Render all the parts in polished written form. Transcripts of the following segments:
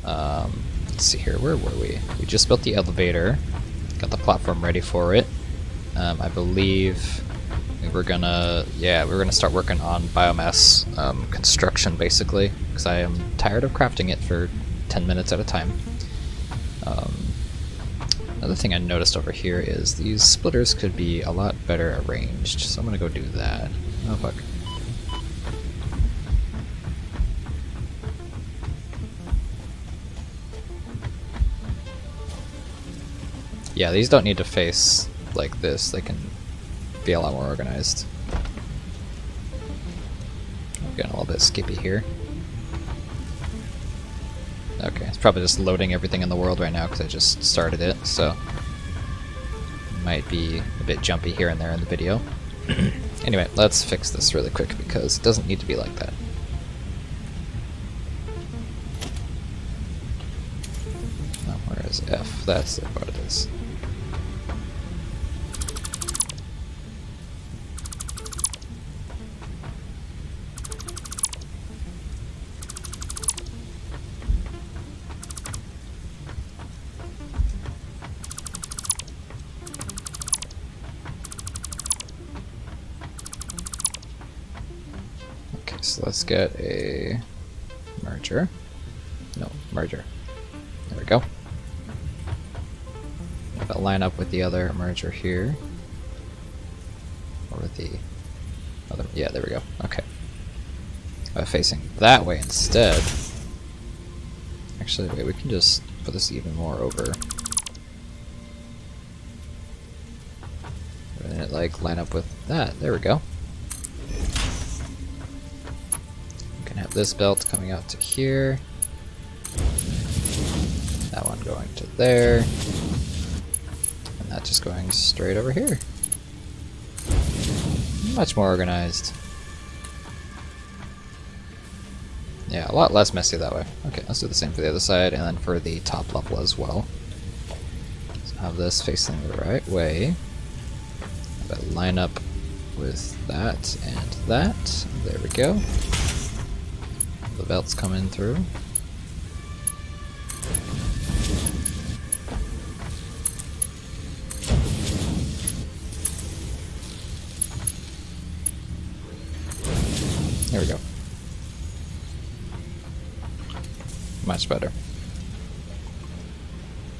Let's see here, where were we? We just built the elevator, got the platform ready for it. I believe we were gonna start working on biomass construction basically, because I am tired of crafting it for 10 minutes at a time. Another thing I noticed over here is these splitters could be a lot better arranged, so I'm gonna go do that. Oh fuck. Yeah, these don't need to face like this, they can be a lot more organized. I'm getting a little bit skippy here. Okay, it's probably just loading everything in the world right now because I just started it, so it might be a bit jumpy here and there in the video. Anyway, let's fix this really quick because it doesn't need to be like that. Oh, where is F? That's what it is. So let's get a merger. No, merger. There we go. Have it line up with the other merger here. Or with the other, yeah, there we go. Okay. Facing that way instead. Actually, wait, we can just put this even more over. And it like line up with that. There we go. Have this belt coming out to here, that one going to there, and that just going straight over here. Much more organized. Yeah, a lot less messy that way. Okay, let's do the same for the other side, and then for the top level as well. So have this facing the right way. Have it line up with that and that. There we go. The belts coming through. There we go. Much better.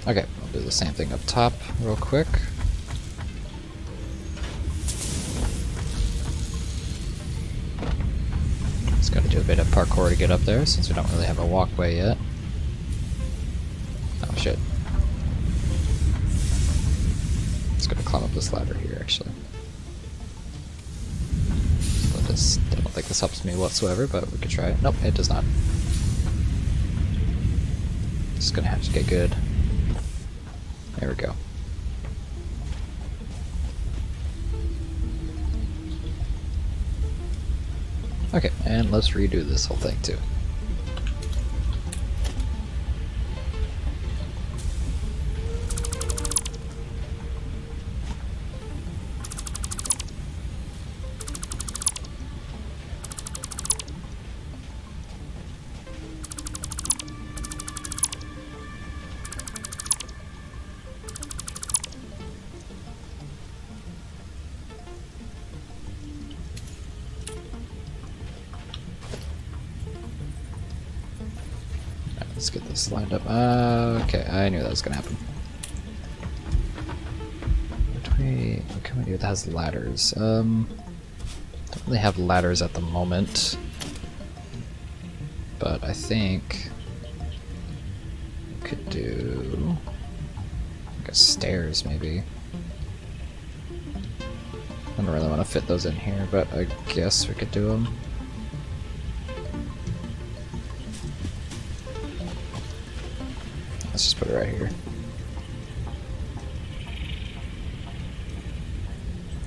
Okay, we'll do the same thing up top real quick. Got to do a bit of parkour to get up there since we don't really have a walkway yet. Oh shit. Let's go to climb up this ladder here actually. I don't think this helps me whatsoever, but we could try it. Nope, it does not. Just gonna have to get good. There we go. Okay, and let's redo this whole thing too. Let's get this lined up. Okay, I knew that was gonna happen. What can we do that has ladders? Don't really have ladders at the moment, but I think we could do like a stairs maybe. I don't really want to fit those in here, but I guess we could do them. Let's just put it right here.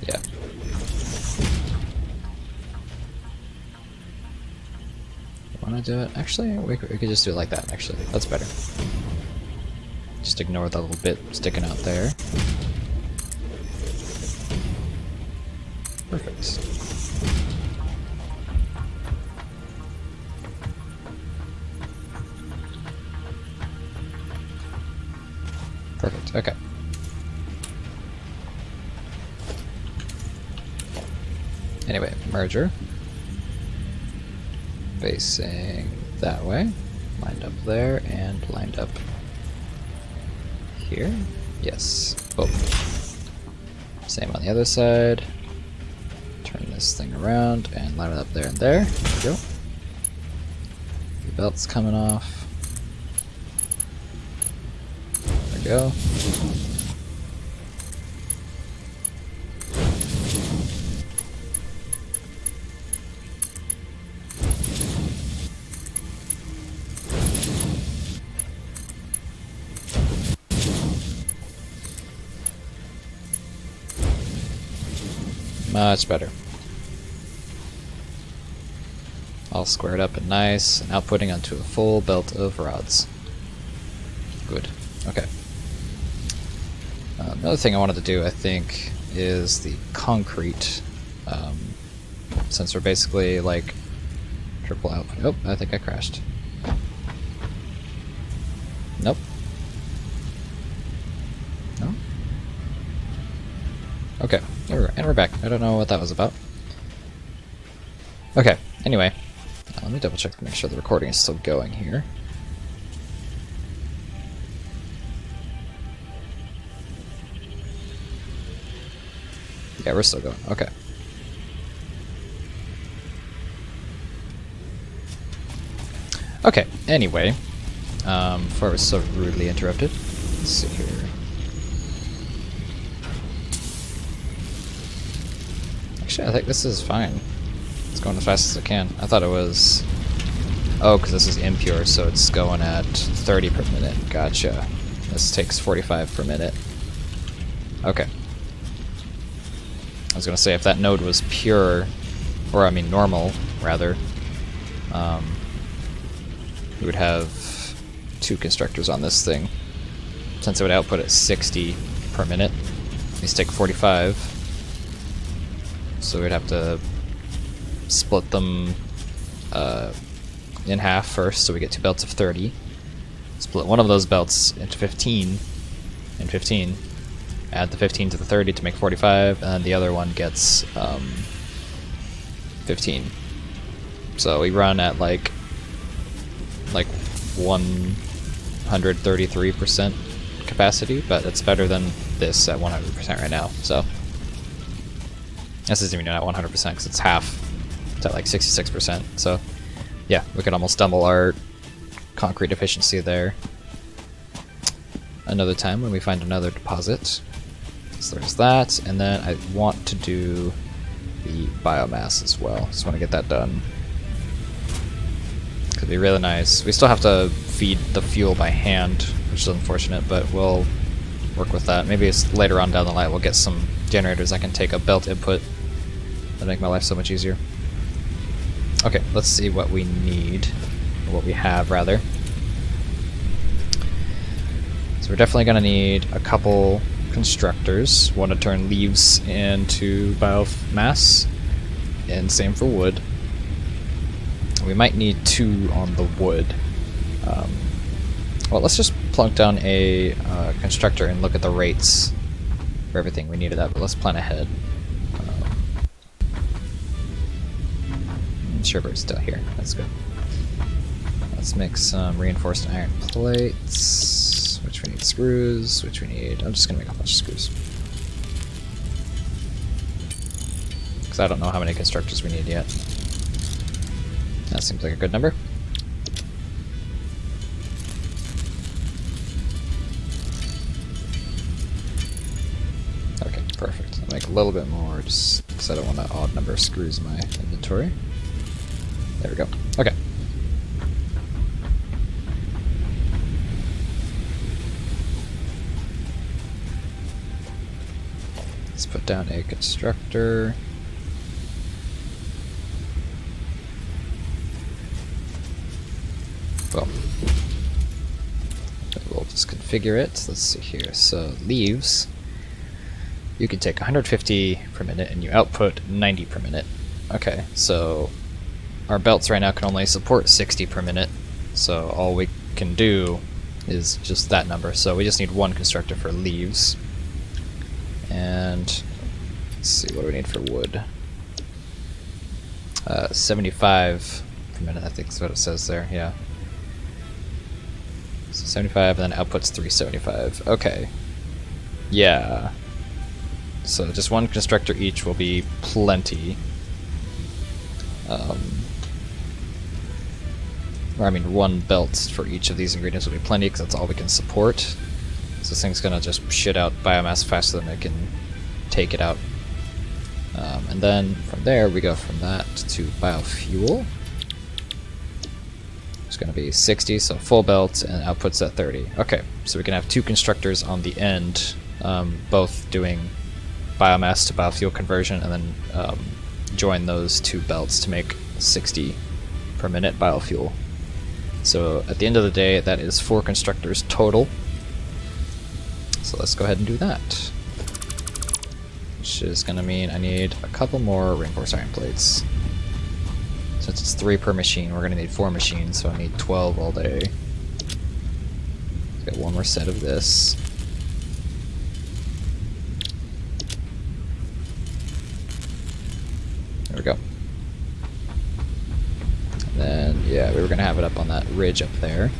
Yeah. Want to do it? Actually, we could just do it like that, actually. That's better. Just ignore the little bit sticking out there. Perfect. Perfect, okay. Anyway, merger. Facing that way. Lined up there and lined up here. Yes, both. Same on the other side. Turn this thing around and line it up there and there. There we go. The belt's coming off. There we go. Much better. All squared up and nice, and outputting onto a full belt of rods. Good. Okay. Another thing I wanted to do, I think, is the concrete. Since we're basically like triple output. Oh, I think I crashed. Nope. No? Okay, and we're back. I don't know what that was about. Okay, anyway, let me double check to make sure the recording is still going here. Yeah, we're still going. Okay. Okay, anyway, before I was so rudely interrupted, let's see here. Actually, I think this is fine. It's going as fast as it can. I thought it was... Oh, because this is impure, so it's going at 30 per minute. Gotcha. This takes 45 per minute. Okay. I was going to say, if that node was pure, or I mean normal, rather, we would have 2 constructors on this thing. Since it would output at 60 per minute, these take 45. So we'd have to split them in half first, so we get 2 belts of 30. Split one of those belts into 15 and 15. Add the 15 to the 30 to make 45, and then the other one gets 15. So we run at like 133% capacity, but it's better than this at 100% right now. So this isn't even at 100% because it's half. It's at like 66%. So yeah, we could almost double our concrete efficiency there. Another time when we find another deposit. So there's that, and then I want to do the biomass as well. Just want to get that done. Could be really nice. We still have to feed the fuel by hand, which is unfortunate, but we'll work with that. Maybe it's later on down the line we'll get some generators I can take a belt input. That'll make my life so much easier. Okay, let's see what we need, or what we have rather. So we're definitely going to need a couple constructors, one to turn leaves into biomass, and same for wood. We might need 2 on the wood. Well, let's just plunk down a constructor and look at the rates for everything we needed that, but let's plan ahead. Shearbird's still here, that's good. Let's make some reinforced iron plates, which we need screws, which we need... I'm just going to make a bunch of screws. Because I don't know how many constructors we need yet. That seems like a good number. Okay, perfect. I'll make a little bit more just because I don't want an odd number of screws in my inventory. There we go. Okay. Let's put down a constructor. Well, we'll just configure it. Let's see here. So leaves, you can take 150 per minute and you output 90 per minute. Okay, so our belts right now can only support 60 per minute. So all we can do is just that number. So we just need one constructor for leaves. And let's see, what do we need for wood? 75 per minute, I think is what it says there, yeah. So 75, and then output's 375. Okay. Yeah. So just one constructor each will be plenty. Or I mean, one belt for each of these ingredients will be plenty, because that's all we can support. So this thing's gonna just shit out biomass faster than it can take it out. And then from there, we go from that to biofuel. It's going to be 60, so full belt, and output's at 30. Okay, so we can have two constructors on the end, both doing biomass to biofuel conversion, and then join those two belts to make 60 per minute biofuel. So at the end of the day, that is 4 constructors total. So let's go ahead and do that. Which is going to mean I need a couple more reinforced iron plates. Since it's 3 per machine, we're going to need 4 machines, so I need 12 all day. Let's get one more set of this. There we go. And then, yeah, we were going to have it up on that ridge up there.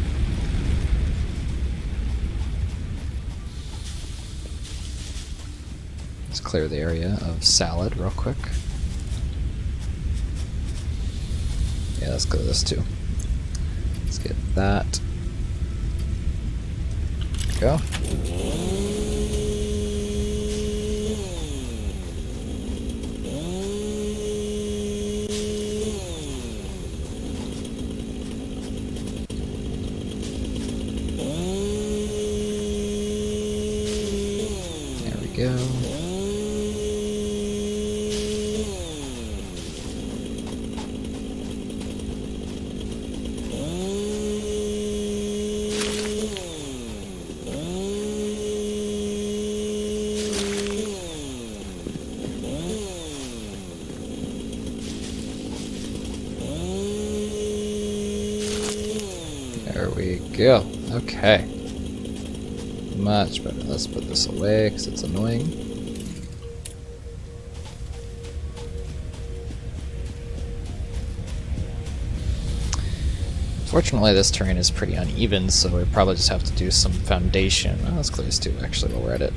Let's clear the area of salad real quick. Yeah, let's clear this too. Let's get that. There we go. There we go. There we go. Okay. Much better. Let's put this away because it's annoying. Fortunately, this terrain is pretty uneven, so we probably just have to do some foundation. Oh, let's clear this too, actually, while we're at it.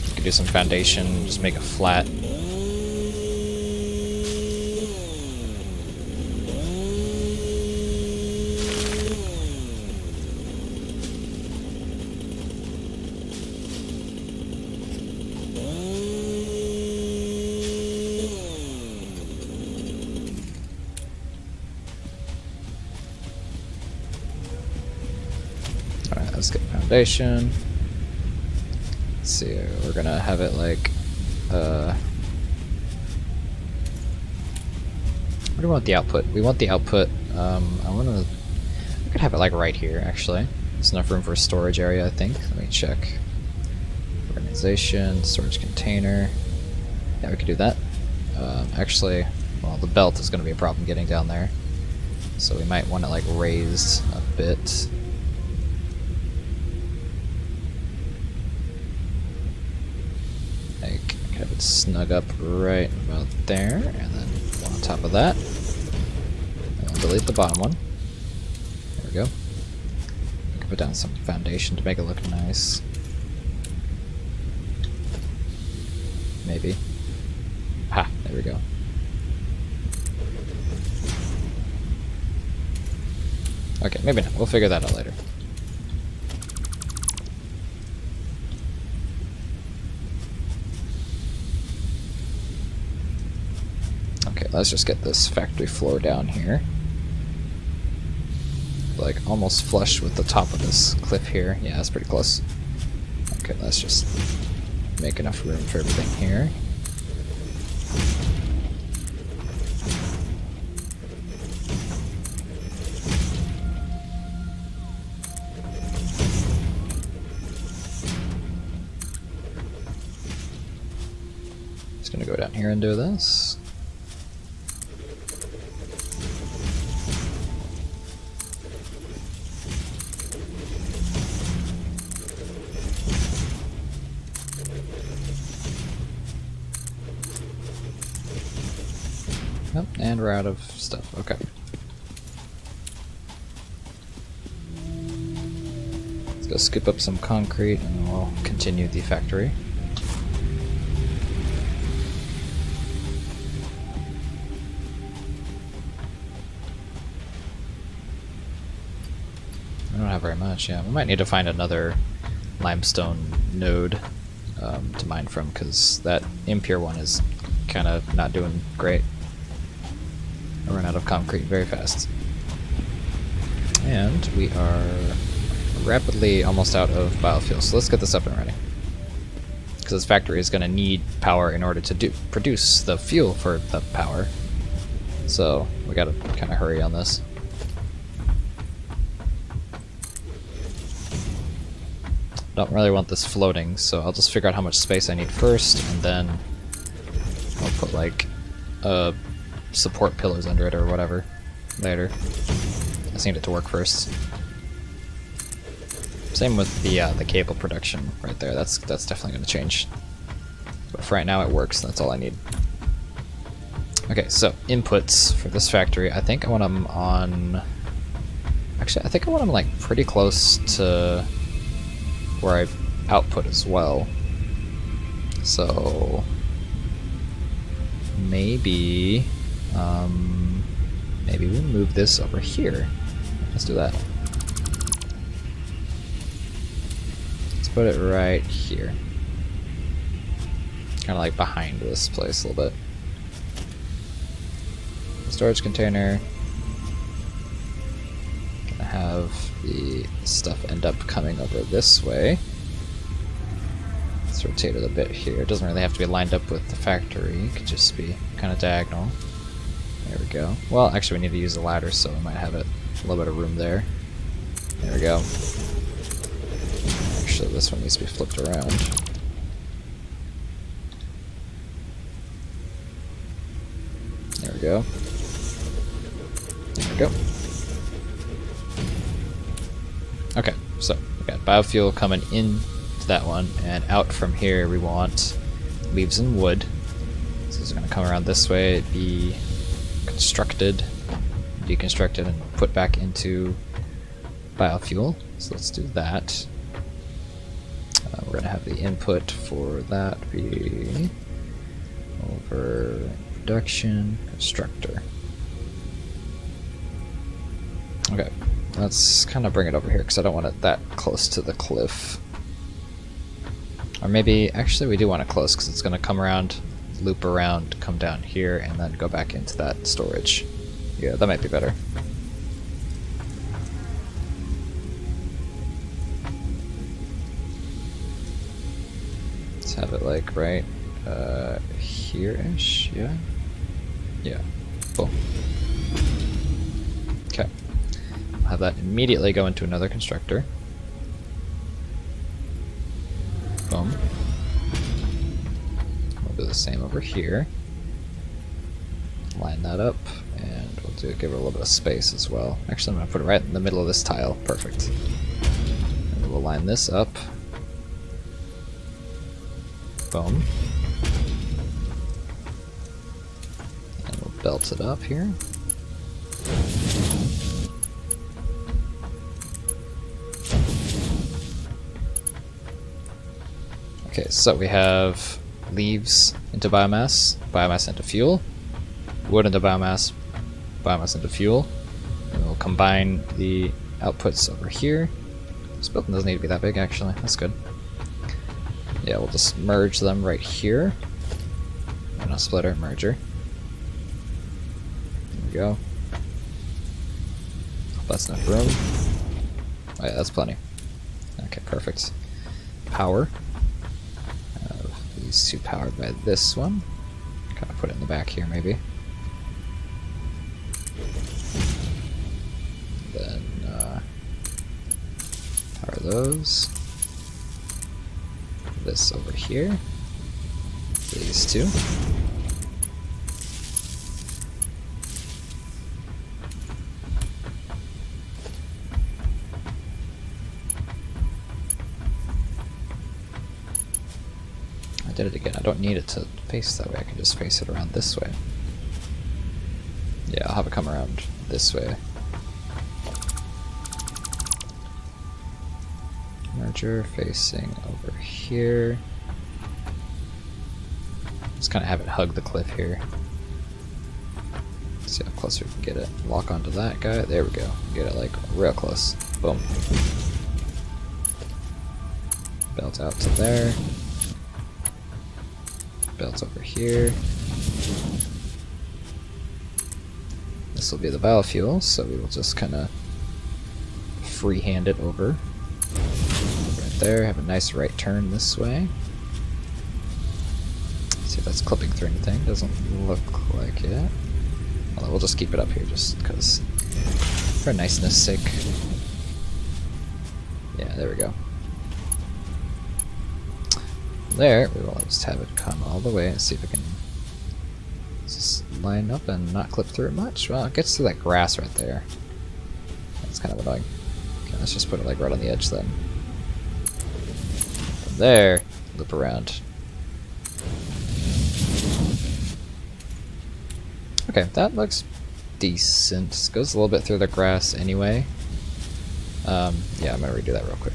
We could do some foundation, just make it flat. Let's get foundation. Let's see, we're gonna have it like, where do we want the output? We want the output, we could have it like right here, actually. There's enough room for a storage area, I think. Let me check. Organization, storage container. Yeah, we could do that. Actually, well, the belt is gonna be a problem getting down there. So we might want it like raised a bit. Have it snug up right about there, and then one on top of that. And we'll delete the bottom one. There we go. We can put down some foundation to make it look nice. Maybe. Ha! There we go. Okay, maybe not. We'll figure that out later. Okay, let's just get this factory floor down here. Like, almost flush with the top of this cliff here. Yeah, that's pretty close. Okay, let's just make enough room for everything here. Just gonna go down here and do this. And we're out of stuff. Okay. Let's go scoop up some concrete and then we'll continue the factory. I don't have very much, yeah. We might need to find another limestone node to mine from, because that impure one is kind of not doing great. I run out of concrete very fast. And we are rapidly almost out of biofuel, so let's get this up and running. Because this factory is going to need power in order to produce the fuel for the power. So we got to kind of hurry on this. Don't really want this floating, so I'll just figure out how much space I need first, and then I'll put like support pillars under it or whatever later. I just need it to work first. Same with the cable production right there. That's definitely going to change. But for right now, it works. That's all I need. Okay, so inputs for this factory. I think I want them on. Actually, I think I want them like pretty close to where I output as well. So maybe maybe we move this over here. Let's do that. Let's put it right here. Kind of like behind this place a little bit. Storage container. Gonna have the stuff end up coming over this way. Let's rotate it a bit here. It doesn't really have to be lined up with the factory. It could just be kind of diagonal. There we go. Well, actually we need to use a ladder, so we might have a little bit of room there. There we go. Actually, this one needs to be flipped around. There we go. There we go. Okay, so we got biofuel coming into that one, and out from here we want leaves and wood. So it's going to come around this way, be constructed, deconstructed, and put back into biofuel. So let's do that. We're going to have the input for that be over production constructor. Okay. Let's kind of bring it over here because I don't want it that close to the cliff. Or maybe, actually we do want it close because it's going to come around, loop around, come down here, and then go back into that storage. Yeah, that might be better. Let's have it like right here-ish, yeah? Yeah, cool. Okay. Have that immediately go into another constructor. Boom. We'll do the same over here. Line that up, and we'll give it a little bit of space as well. Actually, I'm going to put it right in the middle of this tile. Perfect. And we'll line this up. Boom. And we'll belt it up here. Okay, so we have leaves into biomass, biomass into fuel, wood into biomass, biomass into fuel. And we'll combine the outputs over here. This building doesn't need to be that big, actually. That's good. Yeah, we'll just merge them right here. And a splitter, merger. There we go. Hope that's enough room. Oh yeah, that's plenty. Okay, perfect. Power. These two powered by this one. Kind of put it in the back here, maybe. Then power those. This over here. These two. I did it again. I don't need it to face that way. I can just face it around this way. Yeah, I'll have it come around this way. Merger facing over here. Just kind of have it hug the cliff here. See how close we can get it. Lock onto that guy. There we go. Get it like real close. Boom. Belt out to there. Belt over here. This will be the biofuel, so we will just kind of freehand it over. Right there. Have a nice right turn this way. See if that's clipping through anything. Doesn't look like it. Although we'll just keep it up here just because, for niceness sake. Yeah, there we go. There, we will just have it come all the way and see if it can just line up and not clip through it much. Well, it gets to that grass right there. That's kind of annoying. Okay, let's just put it like right on the edge then. From there, loop around. Okay, that looks decent. Goes a little bit through the grass anyway. Yeah, I'm gonna redo that real quick.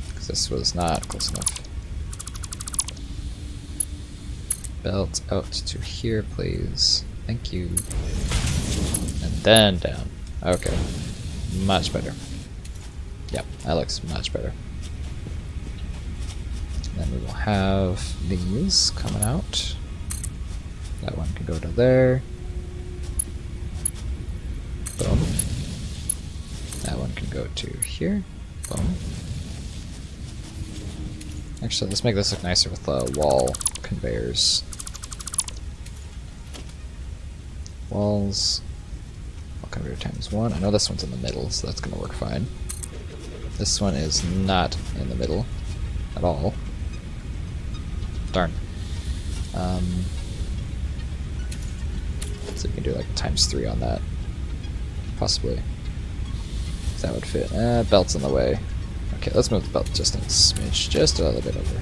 Because this was not close enough. Belt out to here, please. Thank you. And then down. Okay. Much better. Yep, that looks much better. And then we will have these coming out. That one can go to there. Boom. That one can go to here. Boom. Actually, let's make this look nicer with wall conveyors. Walls. Wall conveyor ×1. I know this one's in the middle, so that's going to work fine. This one is not in the middle at all. Darn. So you can do like ×3 on that. Possibly. That would fit. Belt's in the way. Okay, let's move the belt just a smidge. Just a little bit over.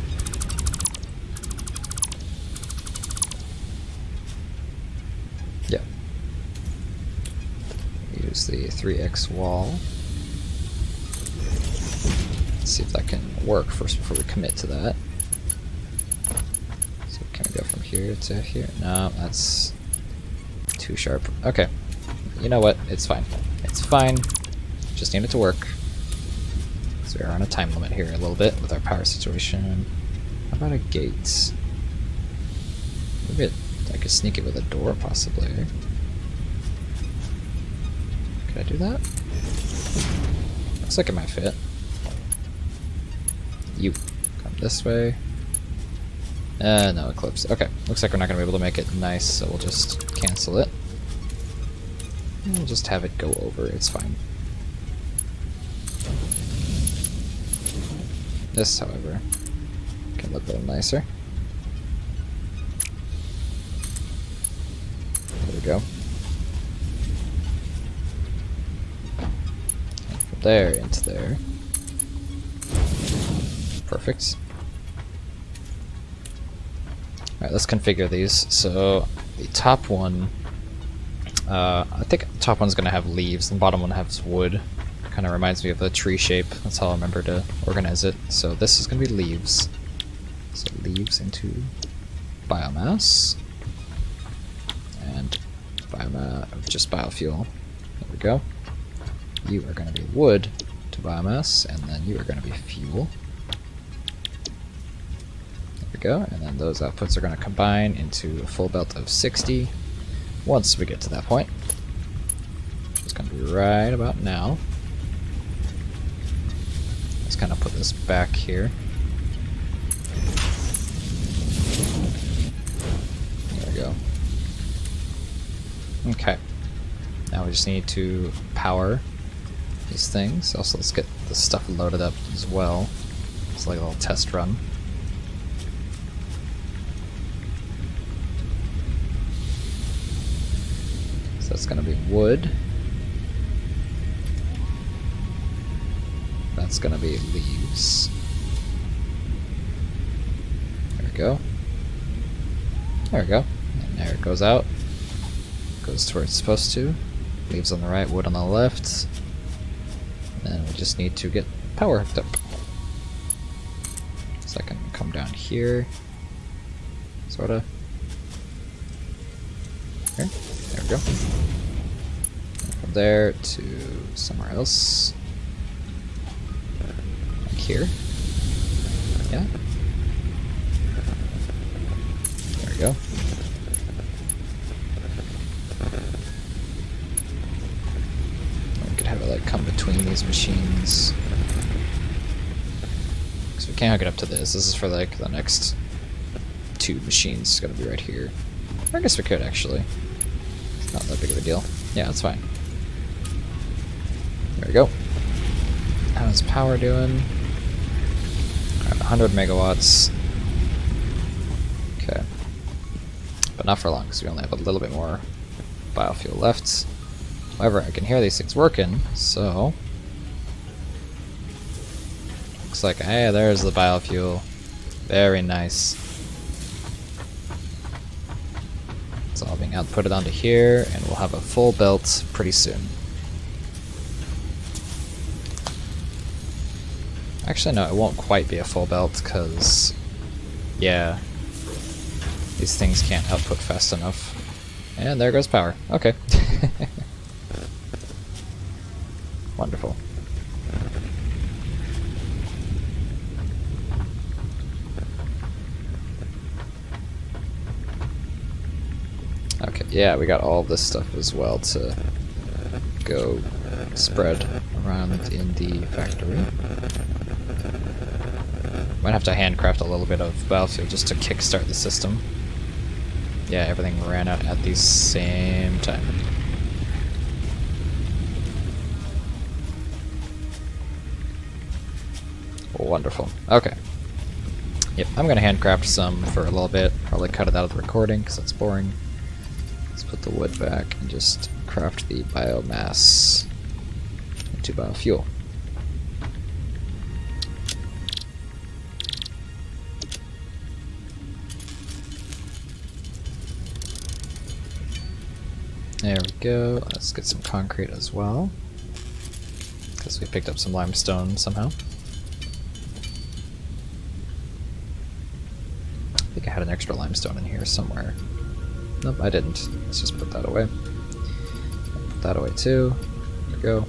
Yeah. Use the 3x wall. Let's see if that can work first before we commit to that. So can we go from here to here? No, that's too sharp. Okay. You know what? It's fine. It's fine. Just need it to work. So we are on a time limit here a little bit with our power situation. How about a gate? Maybe I could sneak it with a door, possibly. Could I do that? Looks like it might fit. You come this way. No, eclipse. Okay, looks like we're not going to be able to make it nice, so we'll just cancel it. And we'll just have it go over, it's fine. This, however, can look a little nicer. There we go. And from there into there. Perfect. Alright, let's configure these. So, the top one, I think the top one's going to have leaves, the bottom one has wood. Kind of reminds me of the tree shape. That's how I remember to organize it. So this is going to be leaves. So leaves into biomass. And just biofuel. There we go. You are going to be wood to biomass, and then you are going to be fuel. There we go. And then those outputs are going to combine into a full belt of 60 once we get to that point. Which is going to be right about now. Let's kind of put this back here. There we go. Okay. Now we just need to power these things. Also, let's get the stuff loaded up as well. It's like a little test run. So that's going to be wood. That's going to be leaves. There we go. There we go. And there it goes out. Goes to where it's supposed to. Leaves on the right, wood on the left. And we just need to get power hooked up. So I can come down here. Sorta. Here. There we go. And from there to somewhere else. Like here. Yeah. There we go. We could have it like come between these machines. Because we can't hook it up to this. This is for like the next 2 machines. It's gotta be right here. I guess we could actually. It's not that big of a deal. Yeah, that's fine. There we go. How's power doing? 100 megawatts. Okay. But not for long, because we only have a little bit more biofuel left. However, I can hear these things working, so... Looks like, hey, there's the biofuel. Very nice. It's all being outputted onto here, and we'll have a full belt pretty soon. Actually, no, it won't quite be a full belt, because, yeah, these things can't output fast enough. And there goes power. Okay. Wonderful. Okay, yeah, we got all this stuff as well to go spread around in the factory. Might have to handcraft a little bit of biofuel just to kickstart the system. Yeah, everything ran out at the same time. Wonderful. Okay. Yep, I'm gonna handcraft some for a little bit. Probably cut it out of the recording because that's boring. Let's put the wood back and just craft the biomass into biofuel. There we go. Let's get some concrete as well, because we picked up some limestone somehow. I think I had an extra limestone in here somewhere. Nope, I didn't. Let's just put that away. Put that away too. There we go.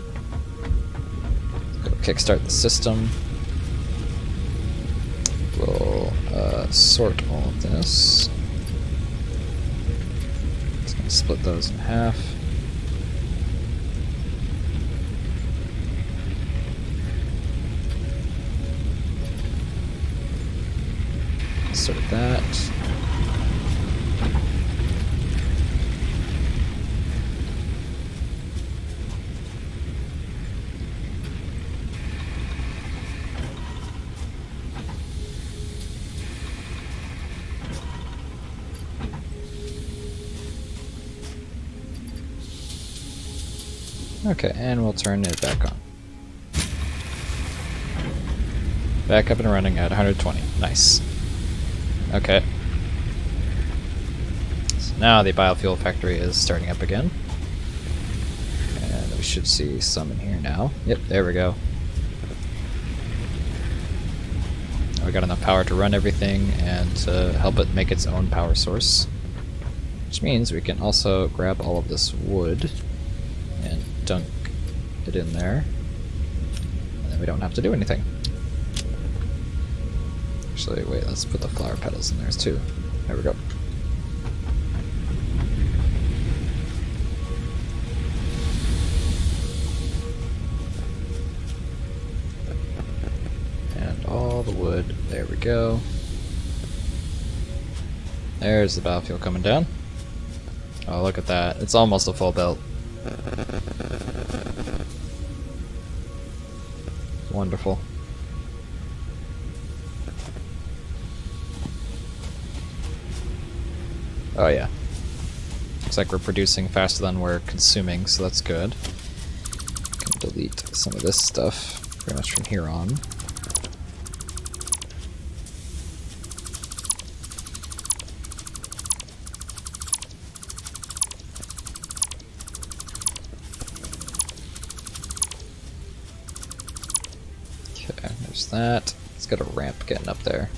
Go kickstart the system. We'll sort all of this. Split those in half. Sort that. Okay, and we'll turn it back on. Back up and running at 120. Nice. Okay. So now the biofuel factory is starting up again. And we should see some in here now. Yep, there we go. We got enough power to run everything and to help it make its own power source. Which means we can also grab all of this wood and dunk it in there, and then we don't have to do anything. Actually, wait, let's put the flower petals in there too. There we go. And all the wood, there we go. There's the biofuel coming down. Oh, look at that. It's almost a full belt. Wonderful. Oh yeah. Looks like we're producing faster than we're consuming, so that's good. Can delete some of this stuff pretty much from here on. Okay, there's that. Let's get a ramp getting up there.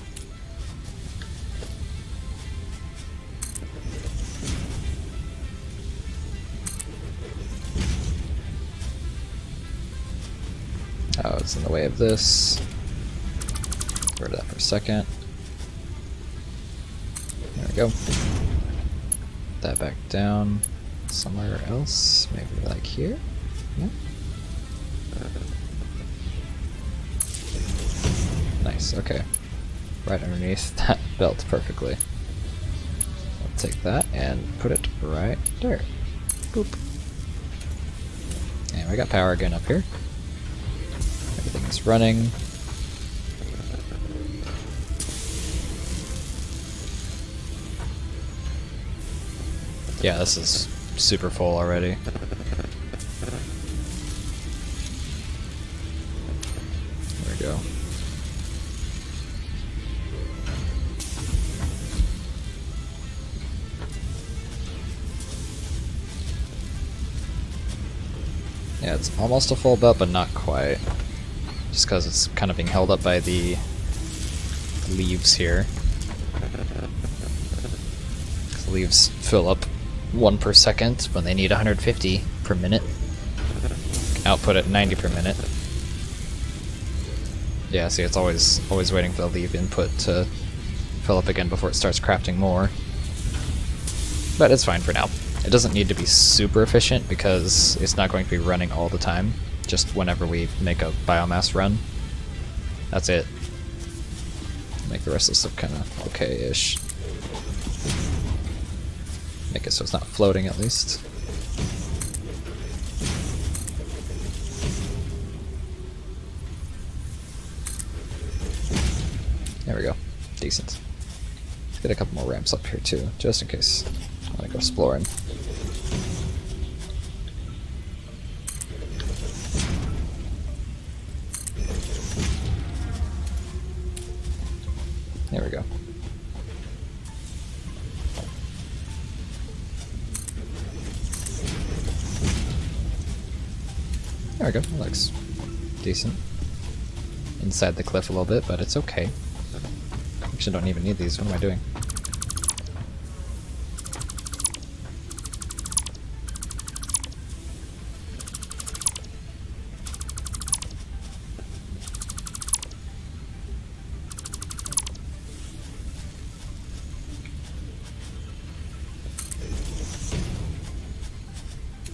Oh, it's in the way of this. Get rid of that for a second. There we go. Put that back down somewhere else. Maybe like here? Yeah. Nice, okay. Right underneath that belt perfectly. I'll take that and put it right there. Boop. And we got power again up here. Everything is running. Yeah, this is super full already. There we go. Yeah, it's almost a full belt, but not quite. Just because it's kind of being held up by the leaves here. The leaves fill up 1 per second when they need 150 per minute. Output at 90 per minute. Yeah, see, it's always waiting for the leaf input to fill up again before it starts crafting more. But it's fine for now. It doesn't need to be super efficient because it's not going to be running all the time. Just whenever we make a biomass run. That's it. Make the rest of this look kind of okay-ish. Make it so it's not floating at least. There we go. Decent. Let's get a couple more ramps up here too, just in case I want to go exploring. There we go. There we go. That looks decent. Inside the cliff a little bit, but it's okay. Actually, don't even need these. What am I doing?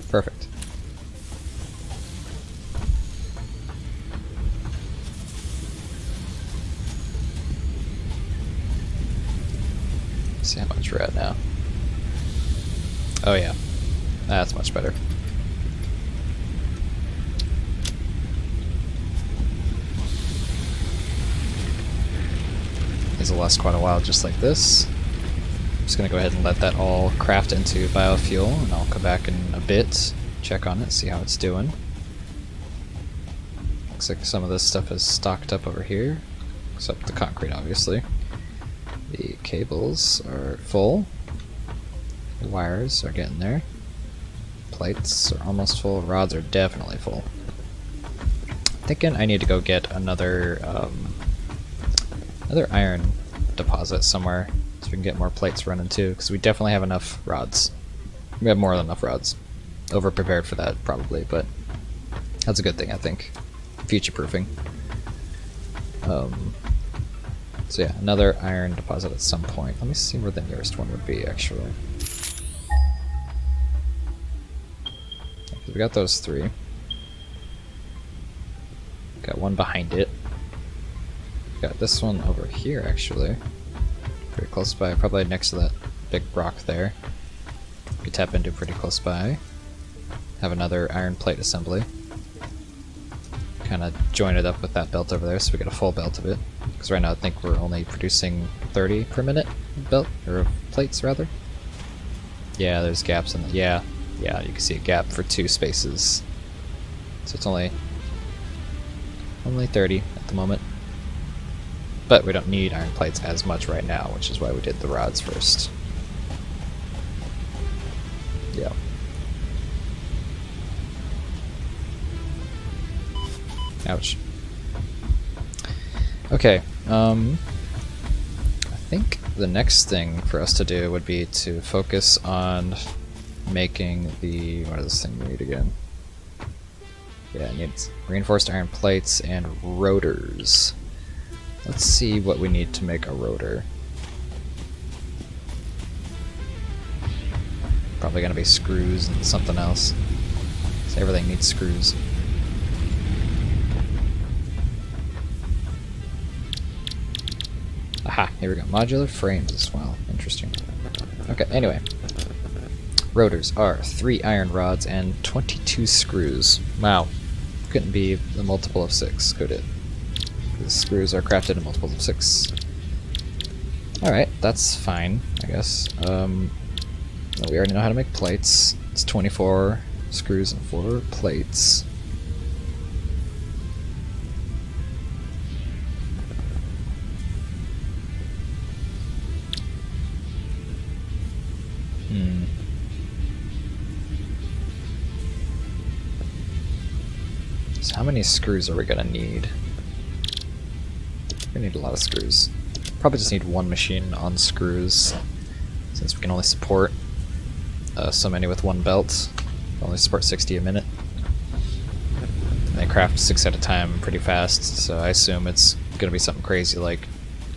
Perfect. See how much we're at now. Oh yeah, that's much better. These will last quite a while just like this. I'm just gonna go ahead and let that all craft into biofuel, and I'll come back in a bit, check on it, see how it's doing. Looks like some of this stuff is stocked up over here, except the concrete obviously. The cables are full. The wires are getting there. Plates are almost full. Rods are definitely full. Thinking I need to go get another iron deposit somewhere so we can get more plates running too, because we definitely have enough rods. We have more than enough rods. Over prepared for that probably, but that's a good thing I think. Future proofing. So yeah, another iron deposit at some point. Let me see where the nearest one would be, actually. We got those 3. Got one behind it. Got this one over here, actually. Pretty close by, probably next to that big rock there. We could tap into pretty close by. Have another iron plate assembly. Kind of join it up with that belt over there so we get a full belt of it. Because right now I think we're only producing 30 per minute belt, or plates rather. Yeah, there's gaps in the, yeah, you can see a gap for 2 spaces. So it's only 30 at the moment. But we don't need iron plates as much right now, which is why we did the rods first. Yeah. Ouch. Okay, I think the next thing for us to do would be to focus on making the... what does this thing need again? Yeah, it needs reinforced iron plates and rotors. Let's see what we need to make a rotor. Probably gonna be screws and something else. So everything needs screws. Aha, here we go. Modular frames as well. Interesting. Okay, anyway. Rotors are 3 iron rods and 22 screws. Wow. Couldn't be a multiple of 6, could it? The screws are crafted in multiples of 6. Alright, that's fine, I guess. We already know how to make plates. It's 24 screws and 4 plates. So how many screws are we gonna need? We need a lot of screws. Probably just need one machine on screws, since we can only support so many with one belt. Only support 60 a minute. And they craft 6 at a time pretty fast, so I assume it's gonna be something crazy like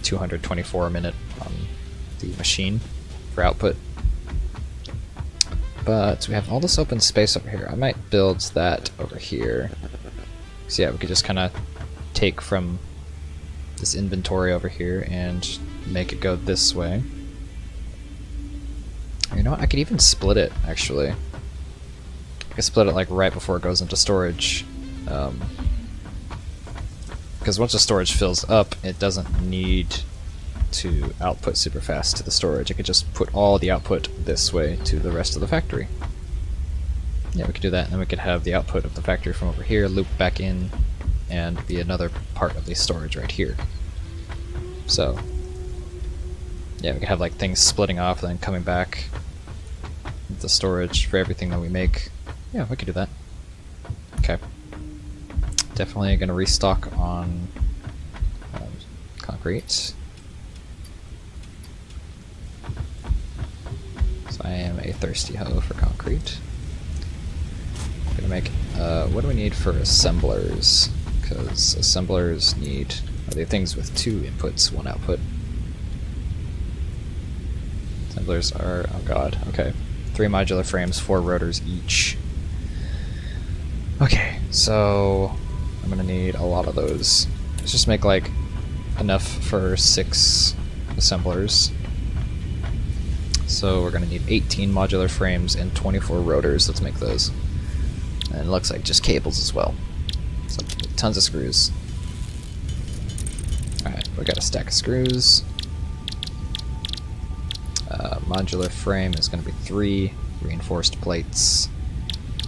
224 a minute on the machine for output. But we have all this open space over here. I might build that over here. So yeah, we could just kind of take from this inventory over here and make it go this way. You know what? I could even split it, actually. I could split it like right before it goes into storage. Because once the storage fills up, it doesn't need to output super fast to the storage. It could just put all the output this way to the rest of the factory. Yeah, we could do that, and then we could have the output of the factory from over here loop back in and be another part of the storage right here. So, yeah, we could have like things splitting off and then coming back with the storage for everything that we make. Yeah, we could do that. Okay. Definitely gonna restock on concrete. So I am a thirsty hoe for concrete. I'm gonna make, what do we need for assemblers? Because assemblers need, are they things with 2 inputs, 1 output? Assemblers are, oh god, okay. 3 modular frames, 4 rotors each. Okay, so I'm gonna need a lot of those. Let's just make like enough for 6 assemblers. So we're gonna need 18 modular frames and 24 rotors. Let's make those. And it looks like just cables as well. So tons of screws. Alright, we got a stack of screws. Modular frame is going to be 3 reinforced plates,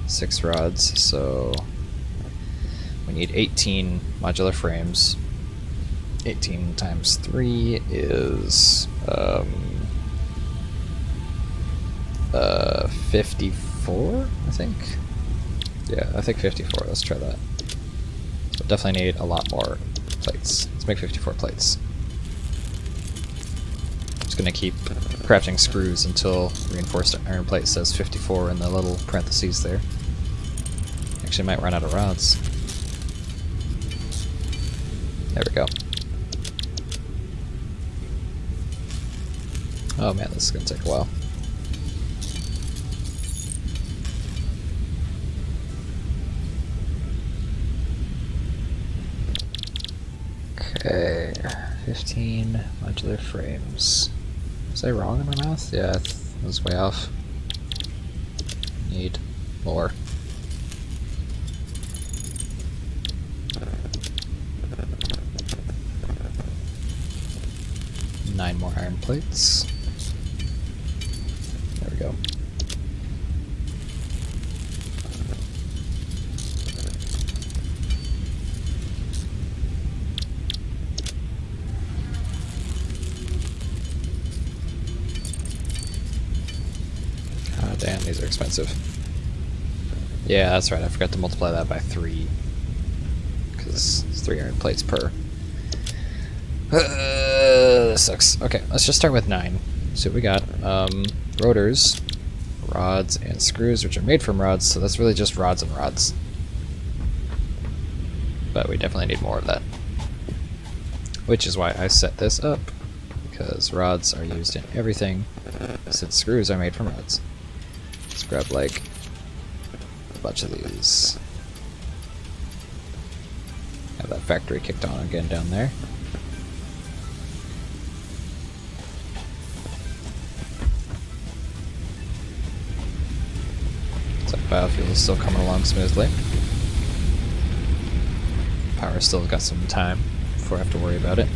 6 rods, so we need 18 modular frames. 18 times 3 is 54, I think? Yeah, I think 54, let's try that. So definitely need a lot more plates. Let's make 54 plates. Just gonna keep crafting screws until reinforced iron plate says 54 in the little parentheses there. Actually might run out of rods. There we go. Oh man, this is gonna take a while. Okay, 15 modular frames. Was I wrong in my math? Yeah, I was way off. Need more. Nine more iron plates. There we go. Ah, damn, these are expensive. Yeah, that's right, I forgot to multiply that by 3. Because it's 3 iron plates per. This sucks. Okay, let's just start with 9. See what we got. Rotors, rods, and screws, which are made from rods, so that's really just rods and rods. But we definitely need more of that. Which is why I set this up, because rods are used in everything, since screws are made from rods. Let's grab like a bunch of these. Have that factory kicked on again down there. So biofuel is still coming along smoothly. Power still got some time before I have to worry about it.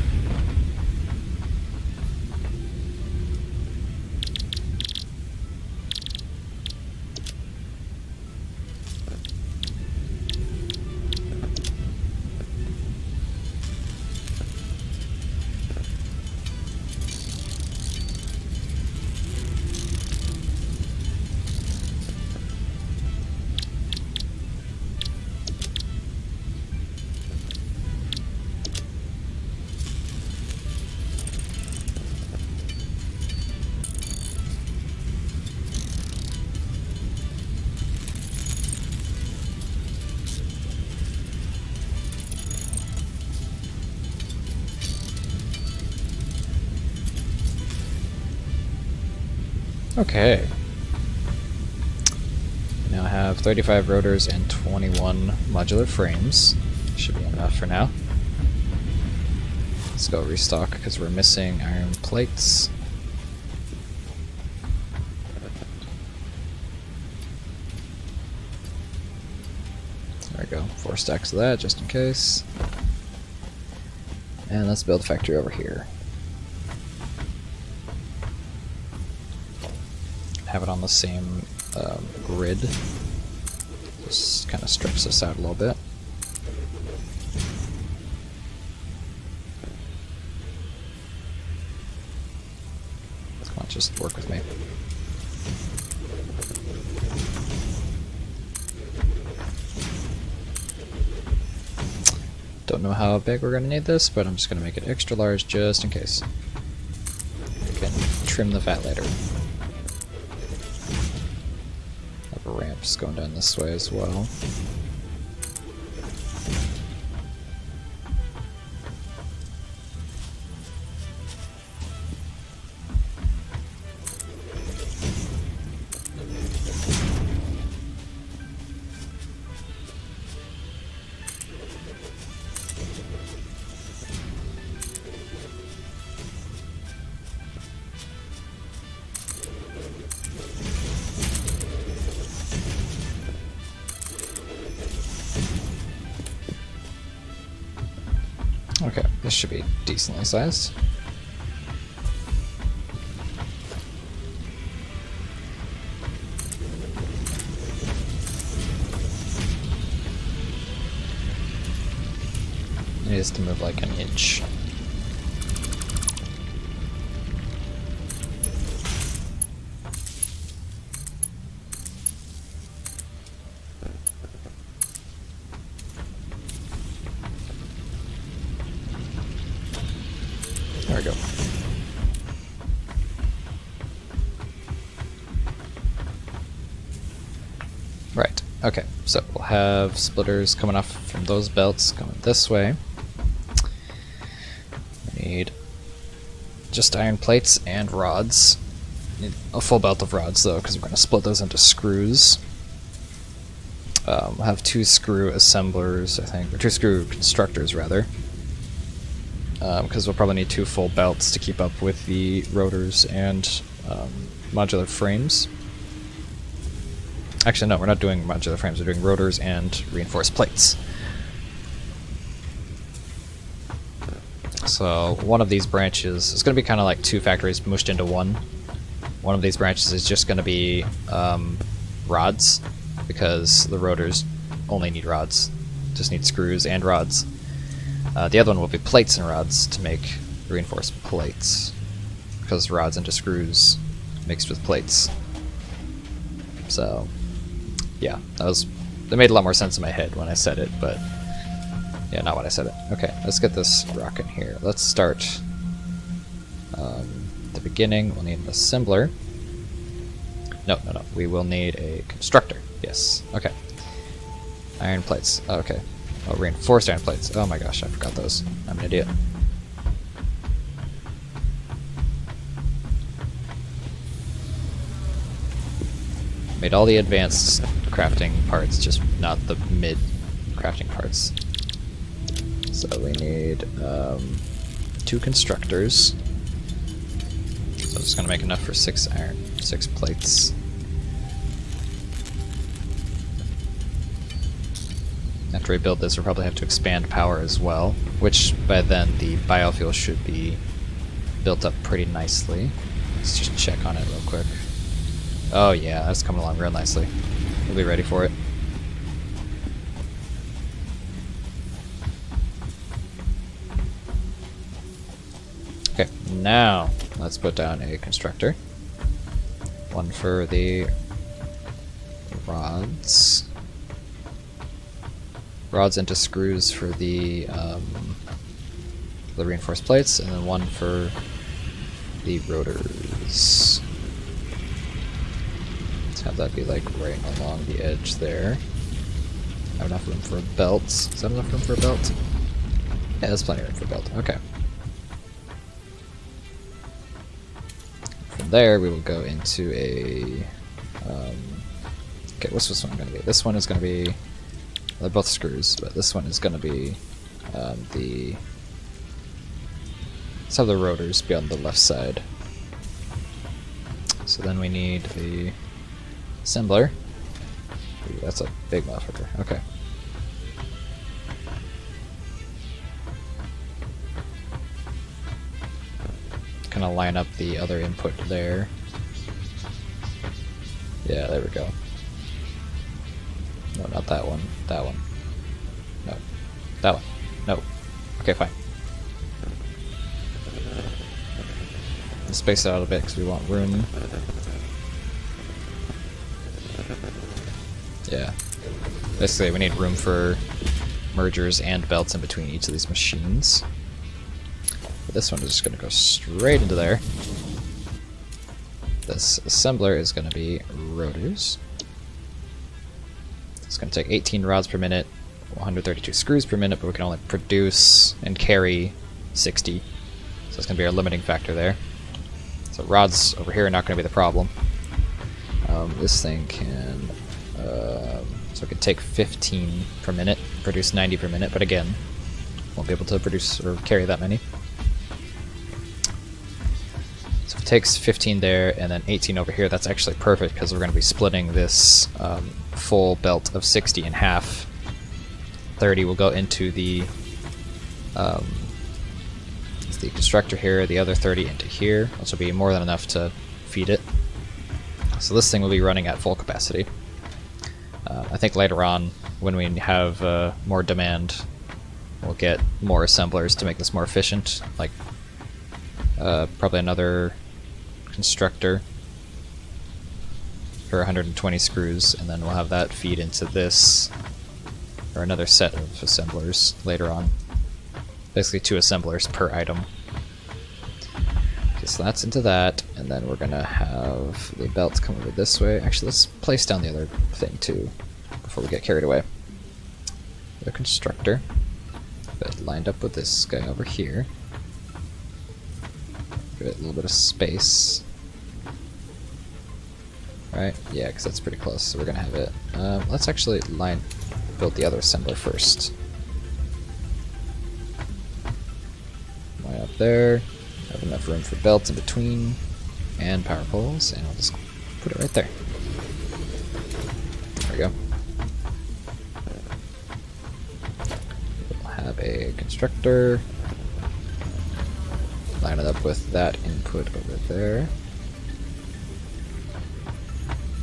Okay. We now have 35 rotors and 21 modular frames. Should be enough for now. Let's go restock because we're missing iron plates. There we go. 4 stacks of that just in case. And let's build a factory over here. Have it on the same grid. Just kind of stretch this out a little bit. Come on, just work with me. Don't know how big we're going to need this, but I'm just going to make it extra large just in case. We can trim the fat later. Ramps going down this way as well. Okay, this should be decently sized. It needs to move like an inch. There we go. Right, okay, so we'll have splitters coming off from those belts going this way. We need just iron plates and rods. Need a full belt of rods though, because we're going to split those into screws. We'll have 2 screw assemblers, I think, or 2 screw constructors rather. Because we'll probably need 2 full belts to keep up with the rotors and modular frames. Actually, no, we're not doing modular frames, we're doing rotors and reinforced plates. So one of these branches is going to be kind of like 2 factories mushed into one. One of these branches is just going to be rods, because the rotors only need rods, just need screws and rods. The other one will be plates and rods to make reinforced plates, because rods into screws mixed with plates. So, yeah, that made a lot more sense in my head when I said it, but Yeah, not what I said it. Okay, let's get this rocking here. Let's start at the beginning. We'll need an assembler. No. We will need a constructor. Yes. Okay. Iron plates. Oh, okay. Oh, reinforced iron plates. Oh my gosh, I forgot those. I'm an idiot. Made all the advanced crafting parts, just not the mid crafting parts. So we need 2 constructors. So I'm just gonna make enough for 6 plates. After we build this, we'll probably have to expand power as well, which by then the biofuel should be built up pretty nicely. Let's just check on it real quick. Oh yeah, that's coming along real nicely. We'll be ready for it. Okay, now let's put down a constructor. One for the rods. Rods into screws for the reinforced plates, and then one for the rotors. Let's have that be like right along the edge there. Have enough room for a belt. Is that enough room for a belt? Yeah, there's plenty of room for a belt. Okay. From there, we will go into a. Okay, what's this one going to be? This one is going to be. They're both screws, but this one is going to be the. Let's have the rotors be on the left side. So then we need the assembler. Ooh, that's a big motherfucker. Okay. Kind of line up the other input there. Yeah, there we go. No, not that one. That one. No. That one. No. Okay, fine. Let's space it out a bit because we want room. Yeah. Basically, we need room for mergers and belts in between each of these machines. But this one is just going to go straight into there. This assembler is going to be rotors. It's going to take 18 rods per minute, 132 screws per minute, but we can only produce and carry 60. So it's going to be our limiting factor there. So rods over here are not going to be the problem. This thing can... so it could take 15 per minute, produce 90 per minute, but again, won't be able to produce or carry that many. So if it takes 15 there and then 18 over here, that's actually perfect because we're going to be splitting this full belt of 60 in half. 30 will go into the constructor here, the other 30 into here, which will be more than enough to feed it. So this thing will be running at full capacity. I think later on, when we have more demand, we'll get more assemblers to make this more efficient, like probably another constructor for 120 screws, and then we'll have that feed into this, or another set of assemblers later on. Basically 2 assemblers per item. Okay, so that's into that, and then we're gonna have the belts come over this way. Actually, let's place down the other thing too, before we get carried away. The constructor, but lined up with this guy over here. Give it a little bit of space. Right? Yeah, because that's pretty close, so we're gonna have it. Let's actually build the other assembler first. Line up there. Have enough room for belts in between, and power poles, and I'll just put it right there. There we go. We'll have a constructor. Line it up with that input over there.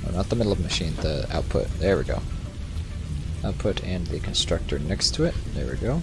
No, not the middle of the machine, the output. There we go. Output and the constructor next to it. There we go.